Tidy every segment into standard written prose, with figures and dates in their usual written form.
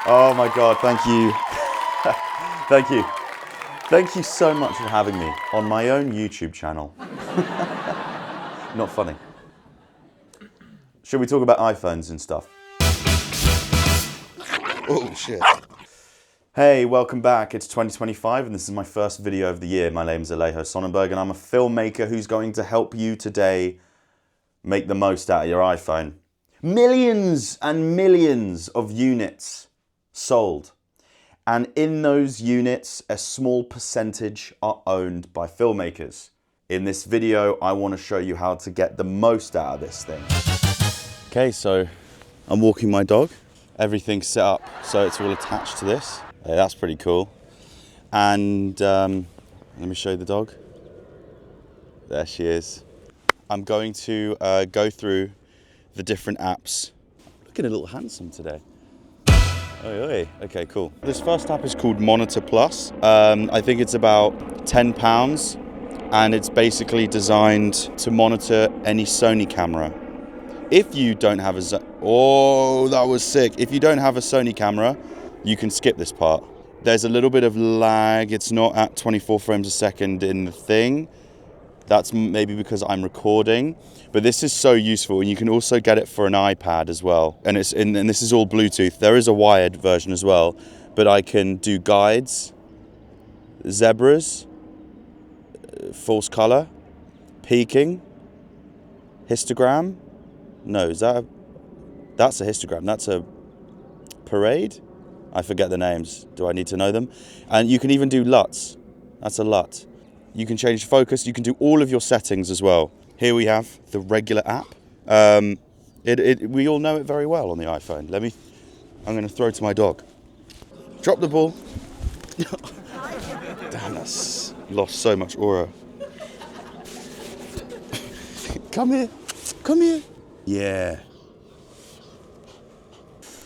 Oh my God, thank you. Thank you. Thank you so much for having me on my own YouTube channel. Not funny. Should we talk about iPhones and stuff? Oh, shit. Hey, welcome back. It's 2025 and this is my first video of the year. My name's Alejo Sonnenberg and I'm a filmmaker who's going to help you today make the most out of your iPhone. Millions and millions of units sold. And in those units, a small percentage are owned by filmmakers. In this video, I want to show you how to get the most out of this thing. Okay, so I'm walking my dog. Everything's set up so it's all attached to this. That's pretty cool. And let me show you the dog. There she is. I'm going to go through the different apps. Looking a little handsome today. Oi, oi. Okay, cool. This first app is called Monitor Plus. I think it's about £10 and it's basically designed to monitor any Sony camera. If you don't have oh, that was sick. If you don't have a Sony camera, you can skip this part. There's a little bit of lag. It's not at 24 frames a second in the thing. That's maybe because I'm recording, but this is so useful. And you can also get it for an iPad as well. And this is all Bluetooth. There is a wired version as well, but I can do guides, zebras, false color, peaking, histogram. No, that's a histogram. That's a parade. I forget the names. Do I need to know them? And you can even do LUTs. That's a LUT. You can change focus. You can do all of your settings as well. Here we have the regular app. We all know it very well on the iPhone. I'm going to throw to my dog. Drop the ball. Damn, that's lost so much aura. Come here. Come here. Yeah.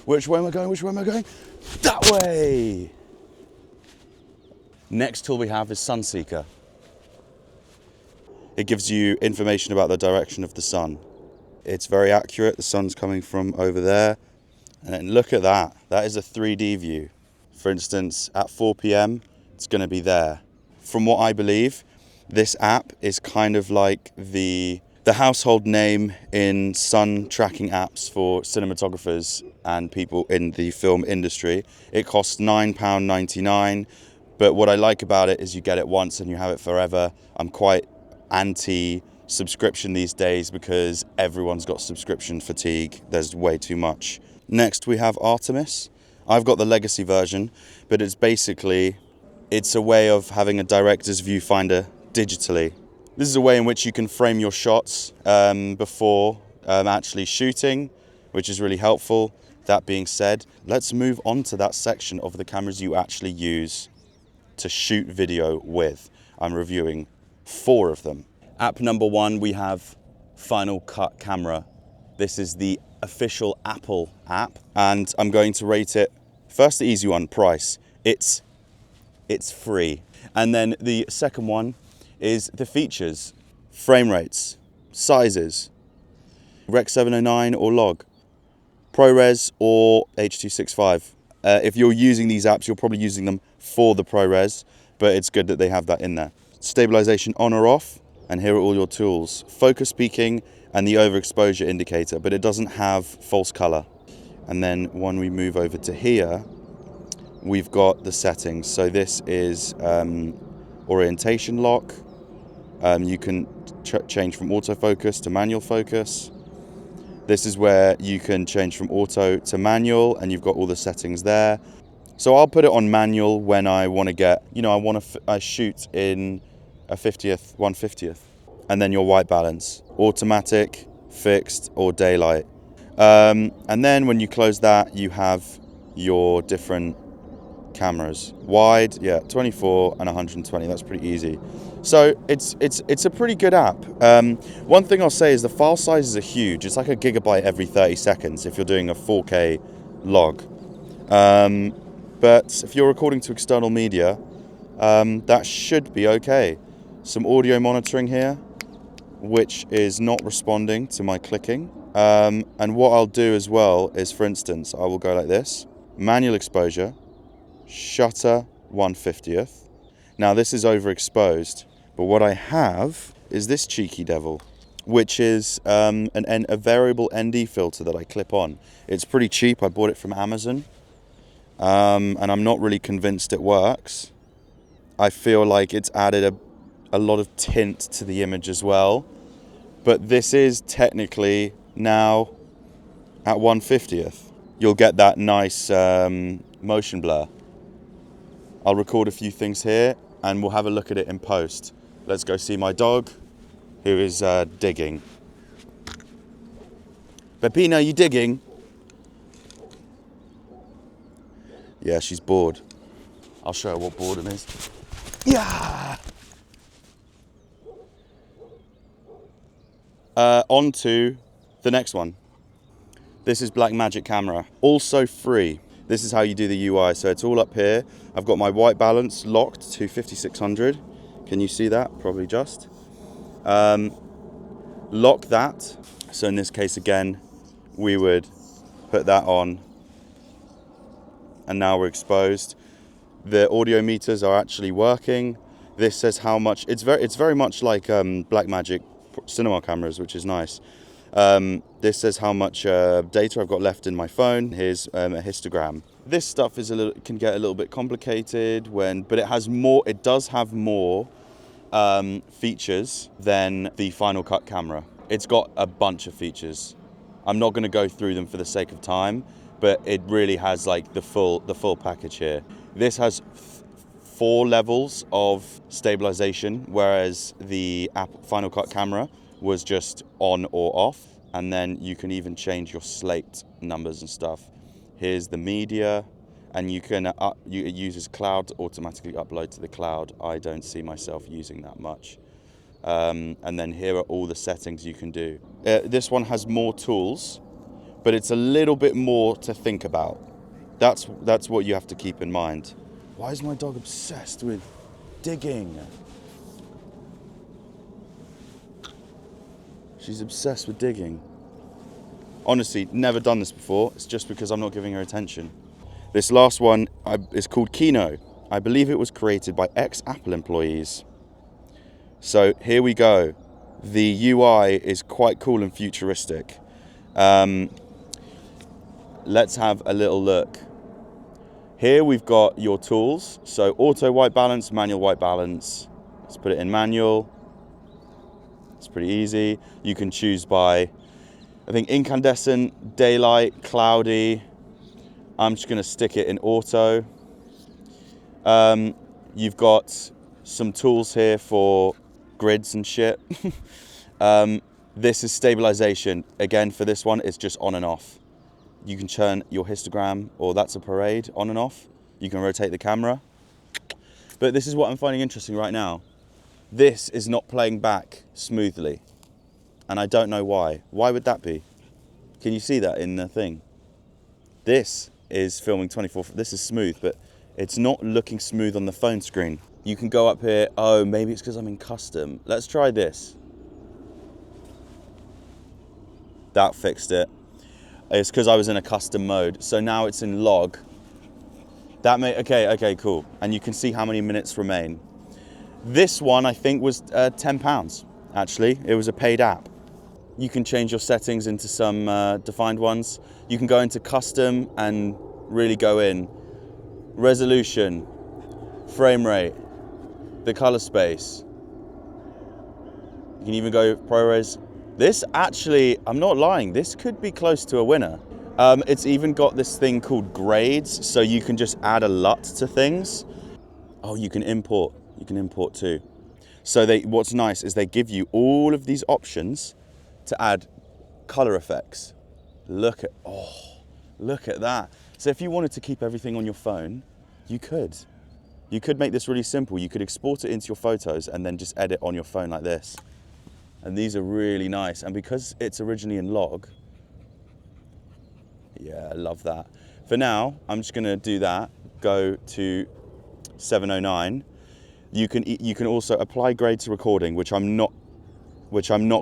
Which way am I going? Which way am I going? That way. Next tool we have is Sunseeker. It gives you information about the direction of the sun. It's very accurate. The sun's coming from over there. And then look at that. That is a 3D view. For instance, at 4 p.m, it's going to be there. From what I believe, this app is kind of like the household name in sun tracking apps for cinematographers and people in the film industry. It costs £9.99, but what I like about it is you get it once and you have it forever. I'm quite anti-subscription these days because everyone's got subscription fatigue. There's way too much. Next we have Artemis. I've got the legacy version, but it's a way of having a director's viewfinder digitally. This is a way in which you can frame your shots before actually shooting, which is really helpful. That being said, let's move on to that section of the cameras you actually use to shoot video with. I'm reviewing 4 of them. App number 1, we have Final Cut Camera. This is the official Apple app, and I'm going to rate it. First, the easy one, price. It's free. And then the second one is the features, frame rates, sizes, Rec 709 or log, ProRes or H.265. If you're using these apps, you're probably using them for the ProRes, but it's good that they have that in there. Stabilization on or off, and here are all your tools. Focus peaking and the overexposure indicator, but it doesn't have false color. And then when we move over to here, we've got the settings. So this is orientation lock. You can change from autofocus to manual focus. This is where you can change from auto to manual, and you've got all the settings there. So I'll put it on manual when I want to get, I shoot in a 50th, 1/50th. And then your white balance, automatic, fixed, or daylight. And then when you close that, you have your different cameras. Wide, 24 and 120, that's pretty easy. So it's a pretty good app. One thing I'll say is the file sizes are huge. It's like a gigabyte every 30 seconds if you're doing a 4K log. But if you're recording to external media, that should be okay. Some audio monitoring here, which is not responding to my clicking. And what I'll do as well is, for instance, I will go like this. manual exposure, shutter 1/50th. Now this is overexposed, but what I have is this cheeky devil, which is a variable ND filter that I clip on. It's pretty cheap, I bought it from Amazon, and I'm not really convinced it works. I feel like it's added a lot of tint to the image as well, but this is technically now at 1/50th. You'll get that nice motion blur. I'll record a few things here and we'll have a look at it in post. Let's go see my dog, who is digging. Peppina, you digging? Yeah, she's bored. I'll show her what boredom is. Yeah! On to the next one. This is Blackmagic camera, also free. This is how you do the UI, so it's all up here. I've got my white balance locked to 5600. Can you see that? Probably just. Lock that. So in this case again, we would put that on, and now we're exposed. The audio meters are actually working. This says how much, it's very much like Blackmagic cinema cameras, which is nice. This says how much data I've got left in my phone. Here's a histogram. This stuff is can get a little bit complicated but it does have more features than the Final Cut camera. It's got a bunch of features. I'm not going to go through them for the sake of time, but it really has like the full package here. This has 4 levels of stabilization, whereas the Final Cut camera was just on or off, and then you can even change your slate numbers and stuff. Here's the media, and it uses cloud to automatically upload to the cloud. I don't see myself using that much. And then here are all the settings you can do. This one has more tools, but it's a little bit more to think about. That's what you have to keep in mind. Why is my dog obsessed with digging? She's obsessed with digging. Honestly, never done this before. It's just because I'm not giving her attention. This last one is called Kino. I believe it was created by ex-Apple employees. So here we go. The UI is quite cool and futuristic. Let's have a little look. Here we've got your tools. So auto white balance, manual white balance. Let's put it in manual. It's pretty easy. You can choose by, I think, incandescent, daylight, cloudy. I'm just gonna stick it in auto. You've got some tools here for grids and shit. This is stabilization. Again, for this one, it's just on and off. You can turn your histogram, or that's a parade, on and off. You can rotate the camera. But this is what I'm finding interesting right now. This is not playing back smoothly, and I don't know why. Why would that be? Can you see that in the thing? This is filming 24. This is smooth, but it's not looking smooth on the phone screen. You can go up here. Oh, maybe it's because I'm in custom. Let's try this. That fixed it. It's because I was in a custom mode. So now it's in log. Okay, cool. And you can see how many minutes remain. This one, I think, was £10, actually. It was a paid app. You can change your settings into some defined ones. You can go into custom and really go in. Resolution, frame rate, the color space. You can even go ProRes. This actually, I'm not lying, this could be close to a winner. It's even got this thing called grades, so you can just add a LUT to things. Oh, you can import too. So what's nice is they give you all of these options to add color effects. Look at that. So if you wanted to keep everything on your phone, you could. You could make this really simple. You could export it into your photos and then just edit on your phone like this. And these are really nice. And because it's originally in log, yeah, I love that. For now, I'm just gonna do that. Go to 709. You can also apply grade to recording, which I'm not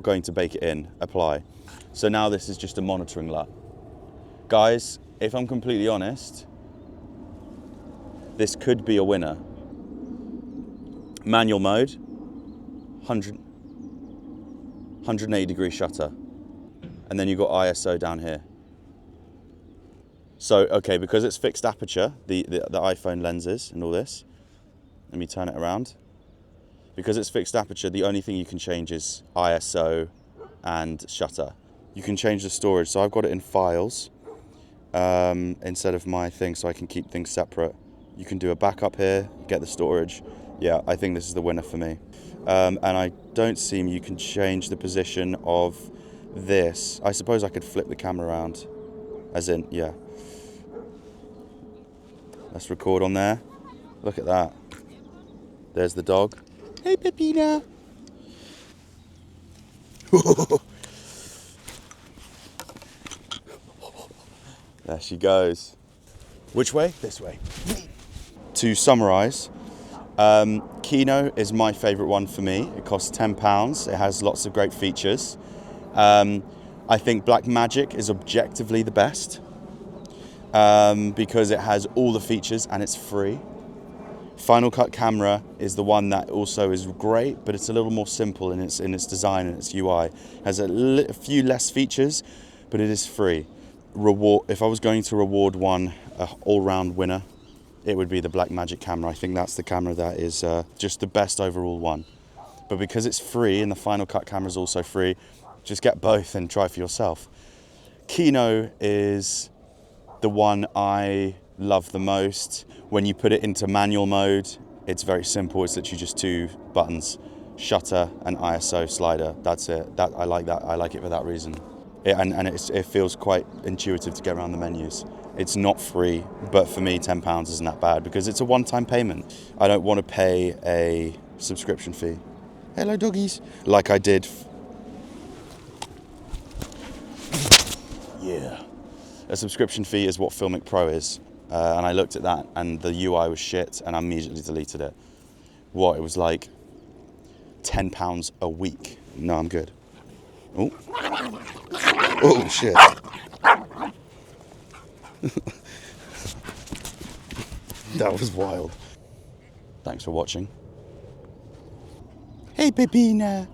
going to bake it in. Apply. So now this is just a monitoring LUT. Guys, if I'm completely honest, This could be a winner. Manual mode, 180 degree shutter. And then you've got ISO down here. So, okay, because it's fixed aperture, the iPhone lenses and all this, let me turn it around. Because it's fixed aperture, the only thing you can change is ISO and shutter. You can change the storage, so I've got it in files instead of my thing, so I can keep things separate. You can do a backup here, get the storage. Yeah, I think this is the winner for me. And I don't see you can change the position of this. I suppose I could flip the camera around, as in, yeah. Let's record on there. Look at that. There's the dog. Hey, Pepina. There she goes. Which way? This way. To summarise, Kino is my favourite one for me. It costs £10. It has lots of great features. I think Blackmagic is objectively the best because it has all the features and it's free. Final Cut Camera is the one that also is great, but it's a little more simple in its design and its UI. It has a few less features, but it is free. If I was going to reward one, an all-round winner, it would be the Blackmagic camera. I think that's the camera that is just the best overall one. But because it's free and the Final Cut camera is also free, just get both and try for yourself. Kino is the one I love the most. When you put it into manual mode, it's very simple. It's literally just 2 buttons, shutter and ISO slider. That's it. I like that. I like it for that reason. It feels quite intuitive to get around the menus. It's not free, but for me, £10 isn't that bad because it's a one-time payment. I don't want to pay a subscription fee. Hello, doggies. Like I did. Yeah. A subscription fee is what Filmic Pro is. And I looked at that and the UI was shit and I immediately deleted it. It was like £10 a week. No, I'm good. Oh. Oh, shit. That was wild. Thanks for watching. Hey, Pepina.